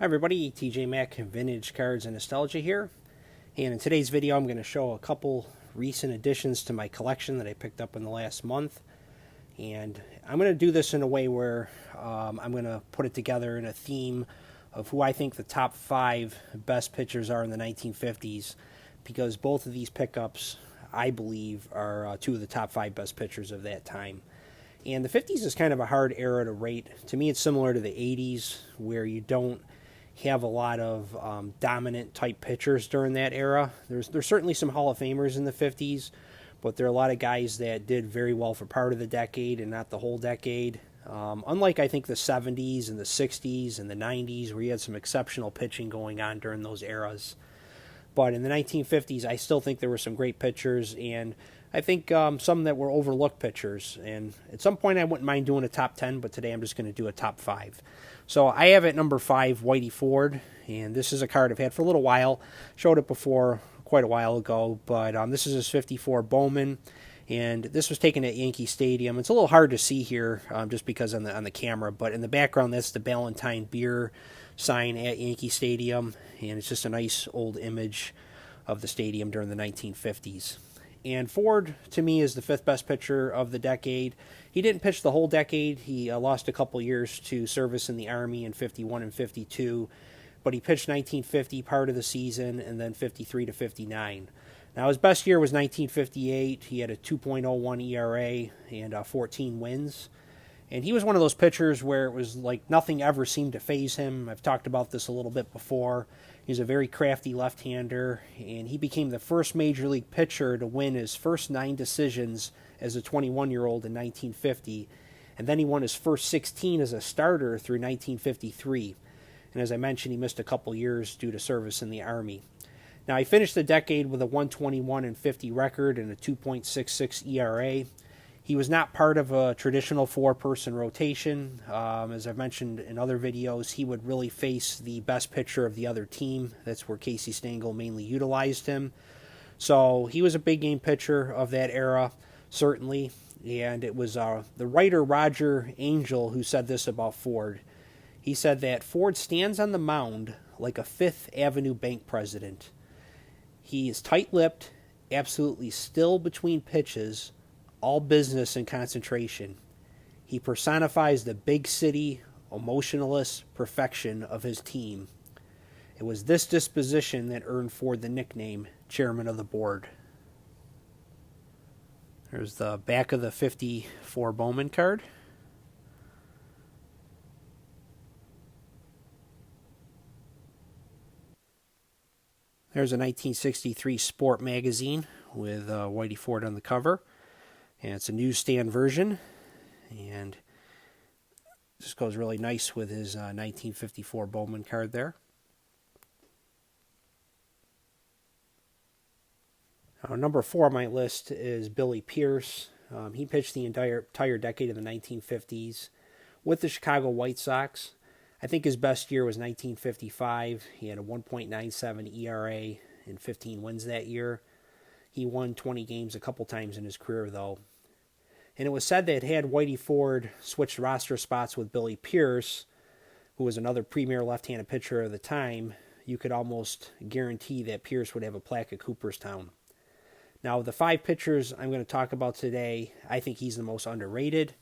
Hi everybody, TJ Mack Vintage Cards and Nostalgia here. And in today's video I'm going to show a couple recent additions to my collection that I picked up in the last month. And I'm going to do this in a way where I'm going to put it together in a theme of who I think the top 5 best pitchers are in the 1950s, because both of these pickups, I believe, are two of the top 5 best pitchers of that time. And the 50s is kind of a hard era to rate. To me, it's similar to the 80s, where you don't have a lot of dominant type pitchers during that era. There's certainly some Hall of Famers in the 50s, but there are a lot of guys that did very well for part of the decade and not the whole decade. Unlike, I think, the 70s and the 60s and the 90s, where you had some exceptional pitching going on during those eras. But in the 1950s, I still think there were some great pitchers, and I think some that were overlooked pitchers. And at some point, I wouldn't mind doing a top 10, but today I'm just going to do a top 5. So I have at number 5, Whitey Ford, and this is a card I've had for a little while. Showed it before quite a while ago, but this is his 54 Bowman, and this was taken at Yankee Stadium. It's a little hard to see here just because on the camera, but in the background, that's the Ballantine beer sign at Yankee Stadium, and it's just a nice old image of the stadium during the 1950s. And Ford, to me, is the 5th best pitcher of the decade. He didn't pitch the whole decade. He lost a couple years to service in the Army in 51 and 52, but he pitched 1950 part of the season and then 53 to 59. Now, his best year was 1958. He had a 2.01 ERA and 14 wins. And he was one of those pitchers where it was like nothing ever seemed to faze him. I've talked about this a little bit before. He's a very crafty left-hander, and he became the first major league pitcher to win his first 9 decisions as a 21-year-old in 1950. And then he won his first 16 as a starter through 1953. And as I mentioned, he missed a couple years due to service in the Army. Now, he finished the decade with a 121 and 50 record and a 2.66 ERA. He was not part of a traditional 4-person rotation. As I've mentioned in other videos, he would really face the best pitcher of the other team. That's where Casey Stengel mainly utilized him. So he was a big game pitcher of that era, certainly. And it was the writer Roger Angell who said this about Ford. He said that Ford stands on the mound like a Fifth Avenue bank president. He is tight-lipped, absolutely still between pitches, all business and concentration. He personifies the big city, emotionless perfection of his team. It was this disposition that earned Ford the nickname Chairman of the Board. There's the back of the 54 Bowman card. There's a 1963 Sport magazine with Whitey Ford on the cover. And it's a newsstand version, and this goes really nice with his 1954 Bowman card there. Number 4 on my list is Billy Pierce. He pitched the entire decade of the 1950s with the Chicago White Sox. I think his best year was 1955. He had a 1.97 ERA and 15 wins that year. He won 20 games a couple times in his career, though. And it was said that had Whitey Ford switched roster spots with Billy Pierce, who was another premier left-handed pitcher of the time, you could almost guarantee that Pierce would have a plaque at Cooperstown. Now, of the 5 pitchers I'm going to talk about today, I think he's the most underrated.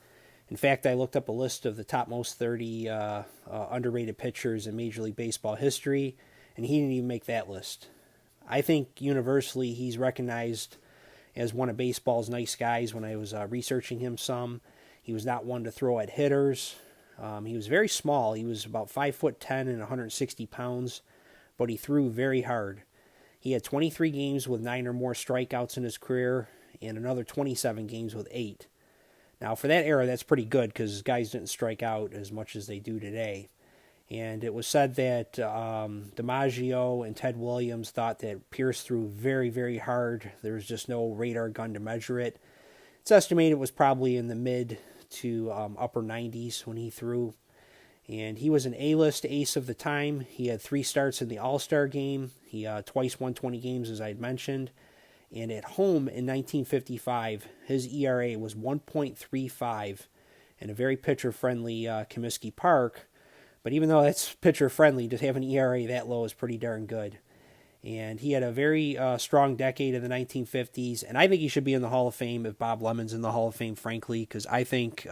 In fact, I looked up a list of the top most 30 underrated pitchers in Major League Baseball history, and he didn't even make that list. I think universally he's recognized as one of baseball's nice guys. When I was researching him some, he was not one to throw at hitters. He was very small. He was about 5'10" and 160 pounds, but he threw very hard. He had 23 games with 9 or more strikeouts in his career, and another 27 games with 8. Now, for that era, that's pretty good because guys didn't strike out as much as they do today. And it was said that DiMaggio and Ted Williams thought that Pierce threw very, very hard. There was just no radar gun to measure it. It's estimated it was probably in the mid to upper 90s when he threw. And he was an A-list ace of the time. He had 3 starts in the All-Star game. He twice won 20 games, as I had mentioned. And at home in 1955, his ERA was 1.35 in a very pitcher-friendly Comiskey Park. But even though it's pitcher friendly, to have an ERA that low is pretty darn good. And he had a very strong decade in the 1950s, and I think he should be in the Hall of Fame if Bob Lemon's in the Hall of Fame, frankly, because I think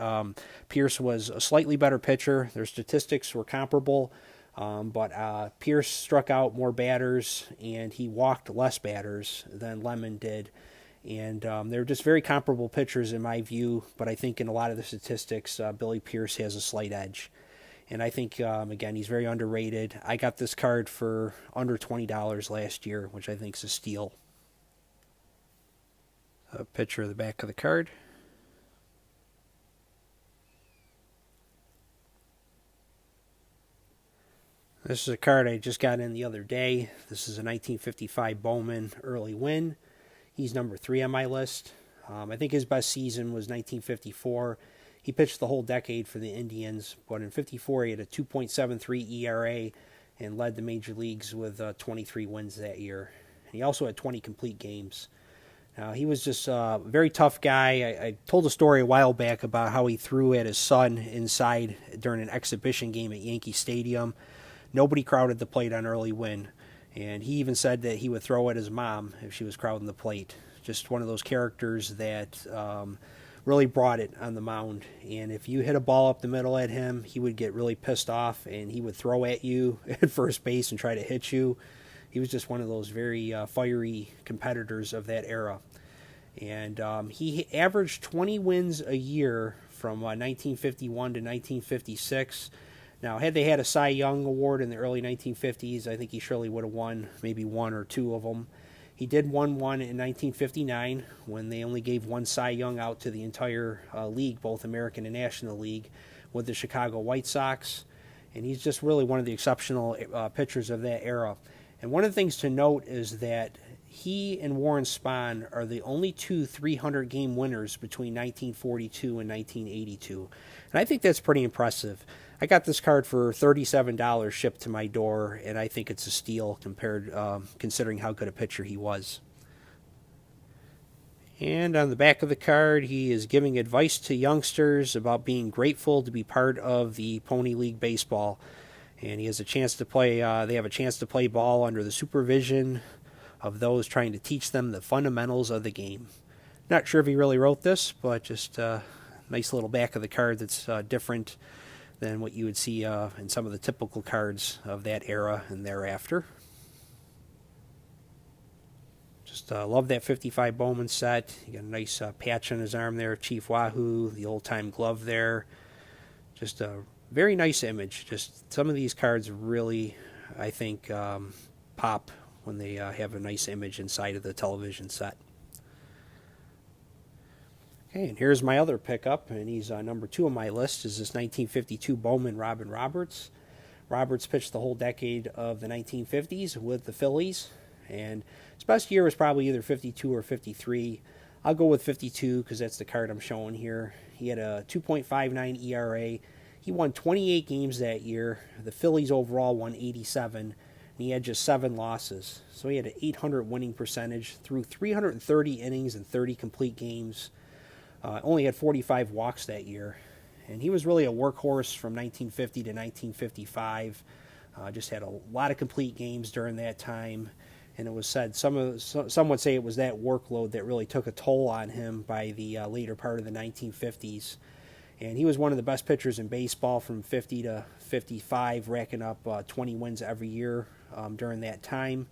Pierce was a slightly better pitcher. Their statistics were comparable, but Pierce struck out more batters, and he walked less batters than Lemon did. And they're just very comparable pitchers in my view, but I think in a lot of the statistics, Billy Pierce has a slight edge. And I think, again, he's very underrated. I got this card for under $20 last year, which I think is a steal. A picture of the back of the card. This is a card I just got in the other day. This is a 1955 Bowman early win. He's number 3 on my list. I think his best season was 1954. He pitched the whole decade for the Indians, but in 54 he had a 2.73 ERA and led the major leagues with 23 wins that year. And he also had 20 complete games. Now, he was just a very tough guy. I told a story a while back about how he threw at his son inside during an exhibition game at Yankee Stadium. Nobody crowded the plate on early win, and he even said that he would throw at his mom if she was crowding the plate. Just one of those characters that really brought it on the mound. And if you hit a ball up the middle at him, he would get really pissed off, and he would throw at you at first base and try to hit you. He was just one of those very fiery competitors of that era. And he averaged 20 wins a year from 1951 to 1956. Now, had they had a Cy Young Award in the early 1950s, I think he surely would have won maybe one or two of them. He did win one in 1959 when they only gave one Cy Young out to the entire league, both American and National League, with the Chicago White Sox. And he's just really one of the exceptional pitchers of that era. And one of the things to note is that he and Warren Spahn are the only two 300-game winners between 1942 and 1982. And I think that's pretty impressive. I got this card for $37 shipped to my door, and I think it's a steal compared, considering how good a pitcher he was. And on the back of the card, he is giving advice to youngsters about being grateful to be part of the Pony League Baseball. And he has a chance to play. They have a chance to play ball under the supervision of those trying to teach them the fundamentals of the game. Not sure if he really wrote this, but just a nice little back of the card that's different than what you would see in some of the typical cards of that era and thereafter. Just love that 55 Bowman set. You got a nice patch on his arm there, Chief Wahoo, the old-time glove there. Just a very nice image. Just some of these cards really, I think, pop when they have a nice image inside of the television set. Okay, and here's my other pickup, and he's number 2 on my list, is this 1952 Bowman Robin Roberts. Roberts pitched the whole decade of the 1950s with the Phillies, and his best year was probably either 52 or 53. I'll go with 52 because that's the card I'm showing here. He had a 2.59 ERA. He won 28 games that year. The Phillies overall won 87, and he had just 7 losses. So he had an 800 winning percentage, threw 330 innings and 30 complete games. Only had 45 walks that year. And he was really a workhorse from 1950 to 1955. Just had a lot of complete games during that time. And it was said, some would say it was that workload that really took a toll on him by the later part of the 1950s. And he was one of the best pitchers in baseball from 50 to 55, racking up 20 wins every year during that time.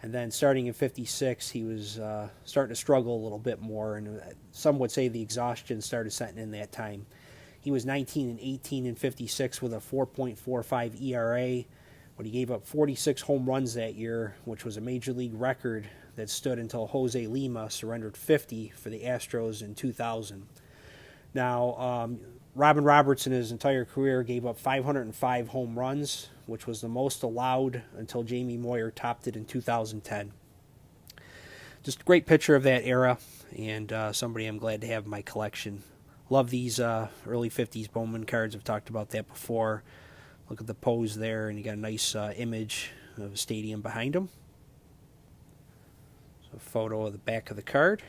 And then starting in 56, he was starting to struggle a little bit more, and some would say the exhaustion started setting in that time. He was 19 and 18 in 56 with a 4.45 ERA, but he gave up 46 home runs that year, which was a major league record that stood until Jose Lima surrendered 50 for the Astros in 2000. Now, Robin Roberts in his entire career gave up 505 home runs, which was the most allowed until Jamie Moyer topped it in 2010. Just a great pitcher of that era, and somebody I'm glad to have in my collection. Love these early 50s Bowman cards. I've talked about that before. Look at the pose there, and you got a nice image of a stadium behind him. So a photo of the back of the card.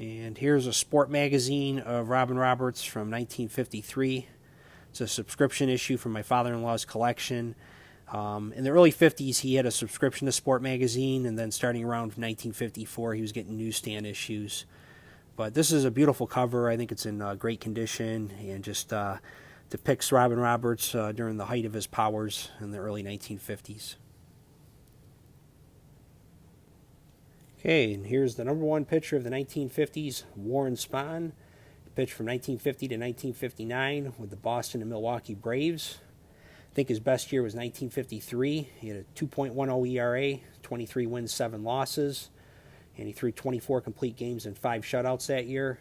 And here's a sport magazine of Robin Roberts from 1953. It's a subscription issue from my father-in-law's collection. In the early 50s, he had a subscription to Sport Magazine, and then starting around 1954, he was getting newsstand issues. But this is a beautiful cover. I think it's in great condition and just depicts Robin Roberts during the height of his powers in the early 1950s. Okay, and here's the number one pitcher of the 1950s, Warren Spahn. He pitched from 1950 to 1959 with the Boston and Milwaukee Braves. I think his best year was 1953. He had a 2.10 ERA, 23 wins, 7 losses, and he threw 24 complete games and 5 shutouts that year.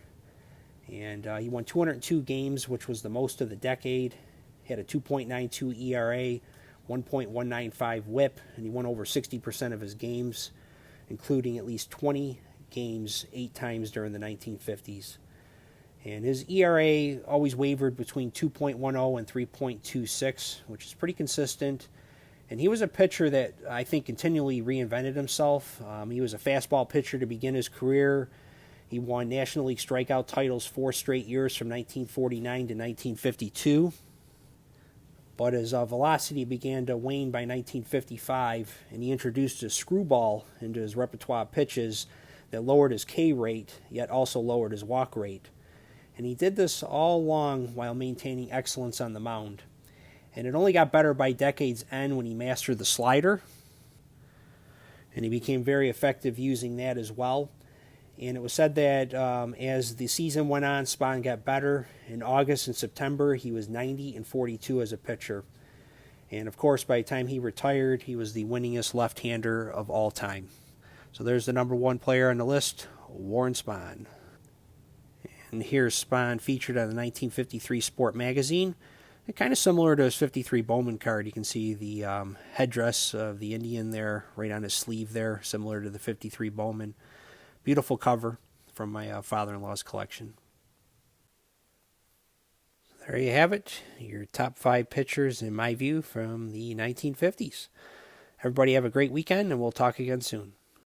And he won 202 games, which was the most of the decade. He had a 2.92 ERA, 1.195 WHIP, and he won over 60% of his games, including at least 20 games 8 times during the 1950s. And his ERA always wavered between 2.10 and 3.26, which is pretty consistent. And he was a pitcher that I think continually reinvented himself. He was a fastball pitcher to begin his career. He won National League strikeout titles 4 straight years from 1949 to 1952. But his velocity began to wane by 1955, and he introduced a screwball into his repertoire of pitches that lowered his K rate, yet also lowered his walk rate. And he did this all along while maintaining excellence on the mound. And it only got better by decade's end when he mastered the slider. And he became very effective using that as well. And it was said that as the season went on, Spahn got better. In August and September, he was 90-42 as a pitcher. And of course, by the time he retired, he was the winningest left-hander of all time. So there's the number one player on the list, Warren Spahn. And here's Spahn featured on the 1953 Sport Magazine. And kind of similar to his 53 Bowman card. You can see the headdress of the Indian there, right on his sleeve there, similar to the 53 Bowman. Beautiful cover from my father-in-law's collection. There you have it, your top 5 pitchers, in my view, from the 1950s. Everybody have a great weekend, and we'll talk again soon.